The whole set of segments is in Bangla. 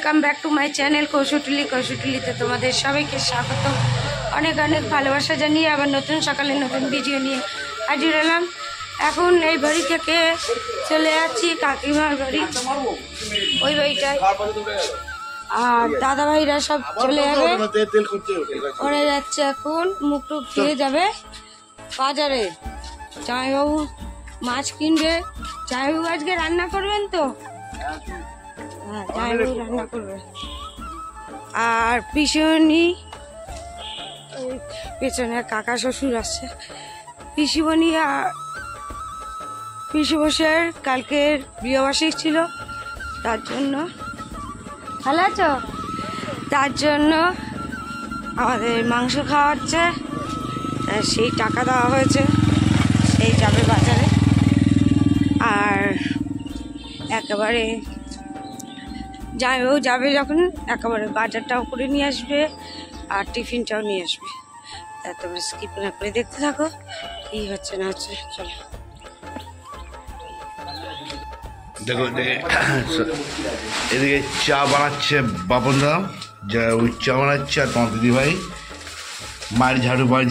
Welcome back to my channel কৌশটুলিতে তোমাদের সবাইকে স্বাগত। অনেক অনেক ভালোবাসা জানিয়ে আবার নতুন সকালে নতুন ভিডিও নিয়ে হাজির হলাম। এখন এই বাড়ি থেকে চলে যাচ্ছি কাকিমার বাড়ি, ওই বাড়িটায়। আর দাদা ভাইরা সব চলে যাবে, ওরা যাচ্ছে এখন মুখ টুক ধুয়ে যাবে বাজারে। জামাইবাবু মাছ কিনবে, জামাইবাবু আজকে রান্না করবেন তো? হ্যাঁ, জামাইবাবু রান্না করবে। আর পিসিমণি পেছনে কাকা শ্বশুর আসছে। পিসিমণি আর পিসিমশাইয়ের কালকের বিয়েবার্ষিক ছিল, তার জন্য ভালো আছো, তার জন্য আমাদের মাংস খাওয়া হচ্ছে। সেই টাকা দেওয়া হয়েছে, সেই যাবে বাজারে। আর একেবারে জামাইবাবু যাবে যখন একেবারে বাজারটাও করে নিয়ে আসবে আর টিফিনটাও নিয়ে আসবে। তোমরা স্কিপ না করে দেখতে থাকো কি হচ্ছে না হচ্ছে। চলো দেখো, এদিকে চা বানাচ্ছে বাপনদা, যা ওই চা বানাচ্ছে। আর তোমার দিদি ভাই মায়ের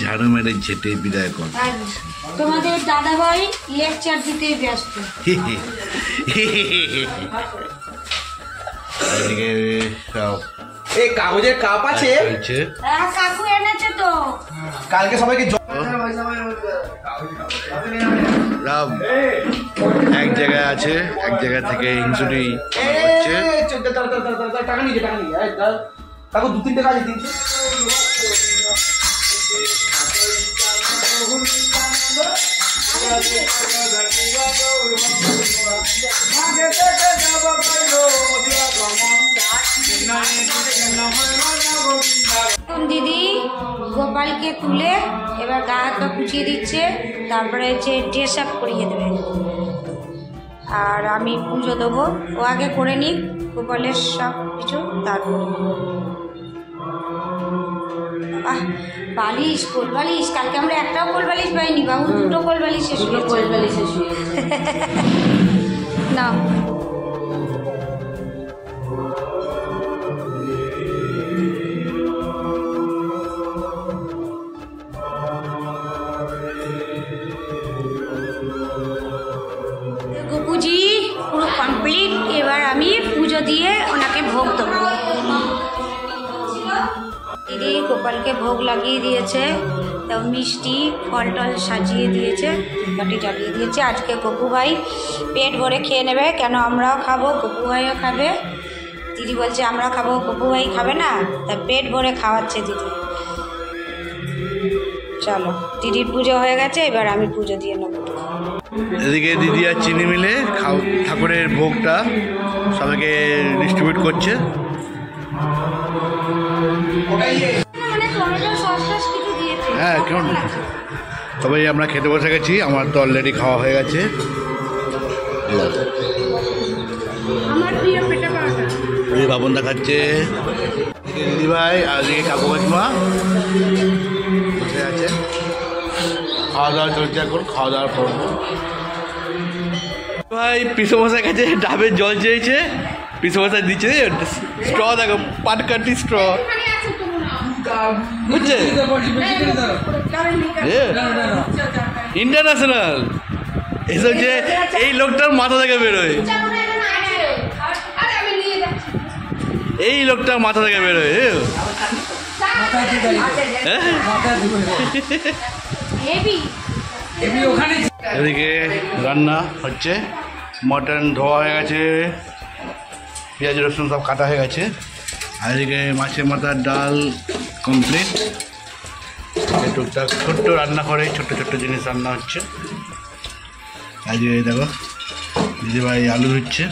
ঝাড়ু মেরে ঝেটে বিদায় কর। তোমাদের দাদা ভাই লেকচার দিতে ব্যস্ত। এদিকে এই কাগজের কাপ আছে, কাকু এনেছে তো কালকে সবাইকে এক জায়গায় আছে, এক জায়গা থেকে হিংসুটি হচ্ছে। টাকা নিয়ে কাকু 2-3 টাকা আছে, 300। দিদি গোপালকে তুলে এবার গা হাত পা কুচিয়ে দিচ্ছে, তারপরে হচ্ছে ড্রেস আপ করিয়ে দেবে। আর আমি পুজো দেবো, ও আগে করে নিক গোপালের সব কিছু, তারপরে বালিশ কোল বালিশ। কালকে আমরা একটাও কোল বালিশ পাইনি, বাবু 2টো কোল বালিশ শেষ না। গোপুজি পুরো কমপ্লিট, এবার আমি পুজো দিয়ে ওনাকে ভোগ দেবো। দিদি গোপালকে ভোগ লাগিয়ে দিয়েছে, মিষ্টি ফল টল সাজিয়ে দিয়েছে, বাটি জ্বালিয়ে দিয়েছে। আজকে গপু ভাই পেট ভরে খেয়ে নেবে, কেন আমরাও খাবো, গপু ভাইও খাবে। দিদি বলছে আমরা খাবো, গপু ভাই খাবে না, তা পেট ভরে খাওয়াচ্ছে দিদি। চলো, দিদির পুজো হয়ে গেছে, এবার আমি পুজো দিয়ে নেবো। এদিকে দিদি আর চিনি মিলে ঠাকুরের ভোগটা সবাইকে ডিস্ট্রিবিউট করছে। হ্যাঁ, কেমন সবাই আমরা খেতে বসে গেছি। আমার তো অলরেডি খাওয়া হয়ে গেছে। বাবনদা খাচ্ছে, দিদি ভাই আর এদিকে কাকু কাকিমা বসে আছে। খাওয়া দাওয়া চলছে, এখন খাওয়া দাওয়ার পর ভাই পিসমশাই কাছে ডাবের জল চেয়েছে, পিসমশাই দিচ্ছে স্ট্র। দেখো পাটকাটি স্ট্র, বুঝছে? ইন্টারন্যাশনাল এসব যে এই লোকটার মাথা থেকে বেরোয়, এই লোকটার মাথা থেকে বেরোয়। এদিকে রান্না হচ্ছে, মটন ধোয়া হয়ে গেছে, পেঁয়াজ রসুন সব কাটা হয়ে গেছে। আর এদিকে মাছের মাথার ডাল কমপ্লিট। টুকটাক ছোট্ট রান্না করে, ছোট্ট ছোট্ট জিনিস রান্না হচ্ছে। আজকে দেখো দিদিভাই আলু হচ্ছে।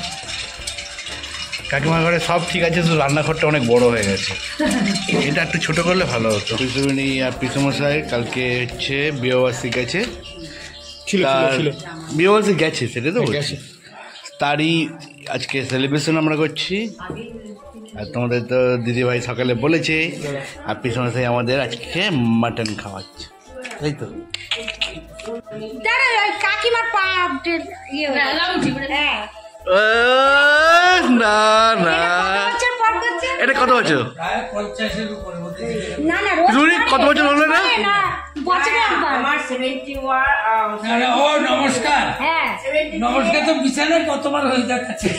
কাকিমার ঘরে সব ঠিক আছে, শুধু রান্নাঘরটা অনেক বড় হয়ে গেছে, এটা একটু ছোটো করলে ভালো হতো। পিসুমণি আর পিসুমশাই কালকে হচ্ছে বিয়েবার্ষিক গেছে, বিয়েবার্ষিক গেছে, সেটা তো গেছে, তারই আজকে সেলিব্রেশন আমরা করছি। আর তোমাদের তো দিদিভাই সকালে বলেছে, আর পিসুমশাই আমাদের আজকে মাটন খাওয়াচ্ছে, তাই তো? কাকিমার পা না না এটা কত বছর? প্রায় 50-এর উপরে হতে না না রুনি কত বছর হলো না? না বছরে একবার ও নমস্কার হ্যাঁ নমস্কার তো বিছানায় কতবার হয়ে যাচ্ছে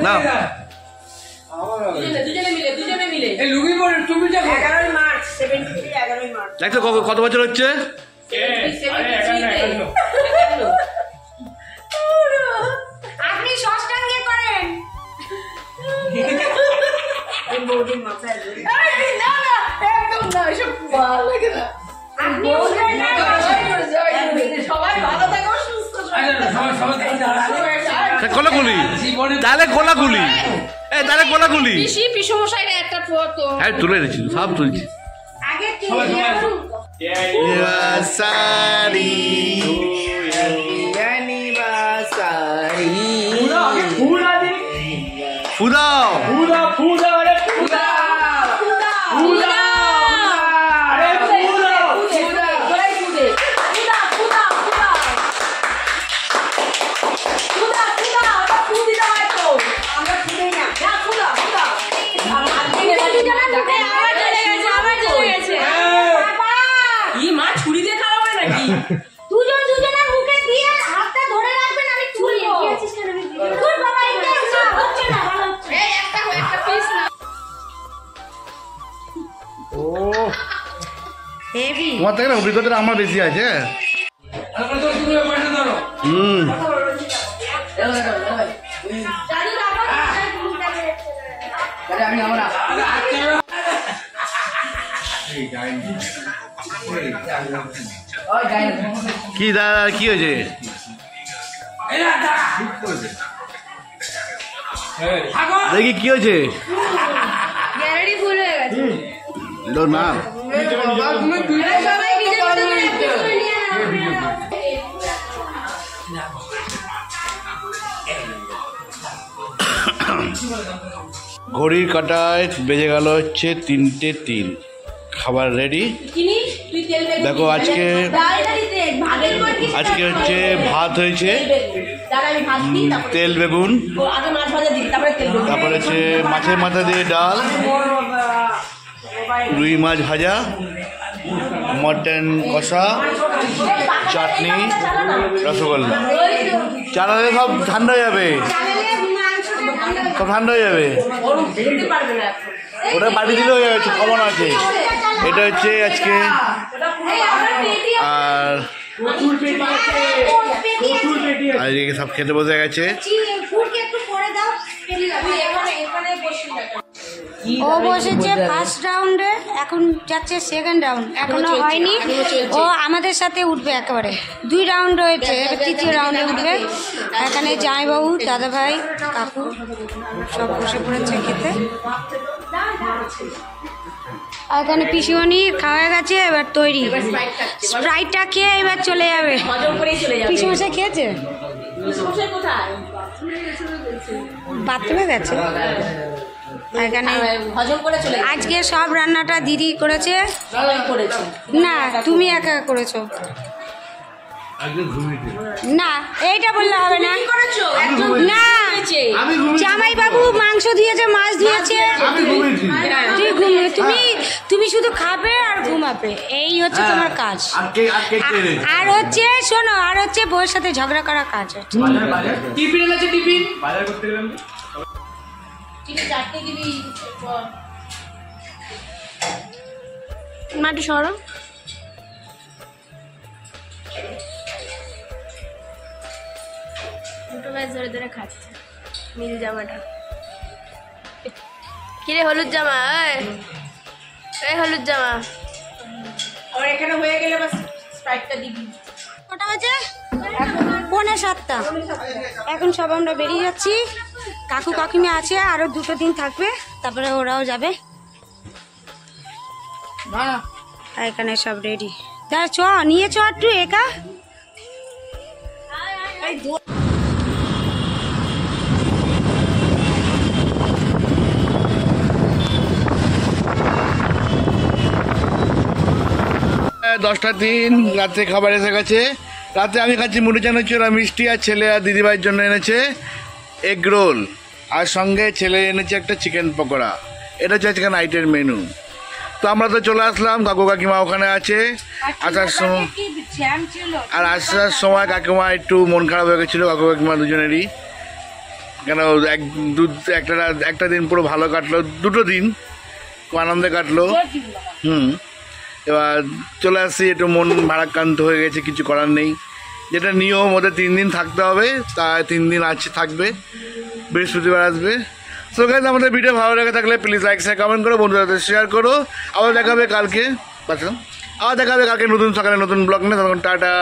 না। দুজনে মিলে এই লুঙ্গি পরে তুমি দেখো 11 মার্চ 11 মার্চ দেখো কত বছর হচ্ছে? আপনি ষষ্ঠাঙ্গে করেন আপনি সবাই ভালো থাকো সুস্থ সবাই কোলাকুলি জীবনে তাহলে কোলাকুলি তাহলে কোলাকুলি পিসমশাই একটা ফটো হ্যাঁ তুলে এনেছি সব তুলছি আগে সবাই ফুল আছে ফুদাও ফুল আরে ফুল আরে ফুল দুজনের মুখে দিয়ে হাতটা ধরে রাখবেন আমি তুলবো তুল বাবা এটা হচ্ছে না ভালো হচ্ছে ও হেভি তোমার থেকে না অভিজ্ঞতা আমার বেশি আছে। আমরা তো তুমি পাশে ধরো হুম আমি আমরা কি দাদা কি হয়েছে? দেখি কি হয়েছে? গ্যালারি ফুল হয়ে গেছে না সবাই ঘড়ির কাঁটায় বেজে গেল হচ্ছে 3:03। খাবার রেডি। দেখো আজকে আজকে হচ্ছে ভাত হয়েছে, তেল বেগুন, তারপরে হচ্ছে মাছের মাথা দিয়ে ডাল, রুই মাছ ভাজা, মটন কষা, চাটনি, রসগোল্লা। চালালে সব ঠান্ডা হয়ে যাবে, সব ঠান্ডা হয়ে যাবে। ওটা বাড়ি দিলে হয়ে যাচ্ছে, কমন আছে। এটা হচ্ছে আজকে। আর এদিকে সব খেতে বসে গেছে। ও বসেছে ফার্স্ট রাউন্ডে, এখন যাচ্ছে সেকেন্ড রাউন্ড, এখনো হয়নি। ও আমাদের সাথে উঠবে একেবারে, 2 রাউন্ড রয়েছে, এবার 3য় রাউন্ডে উঠবে। এখানে জামাইবাবু, দাদাভাই, কাকু সব বসে পড়েছে খেতে। আর এখানে পিসিমণি খাওয়া গেছে, এবার তৈরি। স্প্রাইটটা খেয়ে এবার চলে যাবে। পিসিমশাই খেয়েছে, বাথরুমে গেছে। এখানে আজকে সব রান্নাটা দিদি করেছে না, তুমি একা করেছো না, এইটা বললে হবে না। না, জামাই বাবু মাংস দিয়েছে, মাছ দিয়েছে, তুমি শুধু খাবে আর ঘুমাবে, এই হচ্ছে তোমার কাজ। আর হচ্ছে শোনো, আর হচ্ছে বউয়ের সাথে ঝগড়া করা কাজ হচ্ছে। টিফিন এনেছে, টিফিন মাটি সরো। দুটো ব্যাস ধরে ধরে খাচ্ছে নীল জামাটা। কিরে হলুদ জামা, এই হলুদ জামা আর এখানে হয়ে গেলে বাস স্প্রাইটটা দিবি। কটা বাজে? 6:45। এখন সব আমরা বেরিয়ে যাচ্ছি। কাকু কাকিমা আছে, আরো 2 দিন থাকবে, তারপরে ওরাও যাবে। আর এখানে সব রেডি। দাঁড়া, চ নিয়ে চ একটু একা। দশটা 3 রাত্রে খাবার এসে গেছে। রাতে আমি খাচ্ছি মুড়ি চানাচুর আর মিষ্টি, আর ছেলে আর দিদিভাইয়ের জন্য এনেছে এগ রোল, আর সঙ্গে ছেলে এনেছে একটা চিকেন পকোড়া। এটা হচ্ছে আজকে নাইটের মেনু। তো আমরা তো চলে আসলাম, কাকু কাকিমা ওখানে আছে। আসার সময় আর আসার সময় কাকিমা একটু মন খারাপ হয়ে গেছিলো, কাকু কাকিমা দুজনেরই। কেন একটা দিন পুরো ভালো কাটলো, দুটো দিন খুব আনন্দে কাটলো। এবার চলে আসছি, একটু মন ভারাক্রান্ত হয়ে গেছে, কিছু করার নেই। যেটা নিয়ম ওদের 3 দিন থাকতে হবে, তাই 3 দিন আছে থাকবে, বৃহস্পতিবার আসবে। সো গাইস, আমাদের ভিডিও ভালো লেগে থাকলে প্লিজ লাইক শেয়ার কমেন্ট করো, বন্ধুদের শেয়ার করো। আবার দেখাবে কালকে নতুন সকালে নতুন ব্লগ নিয়ে। তখন টাটা।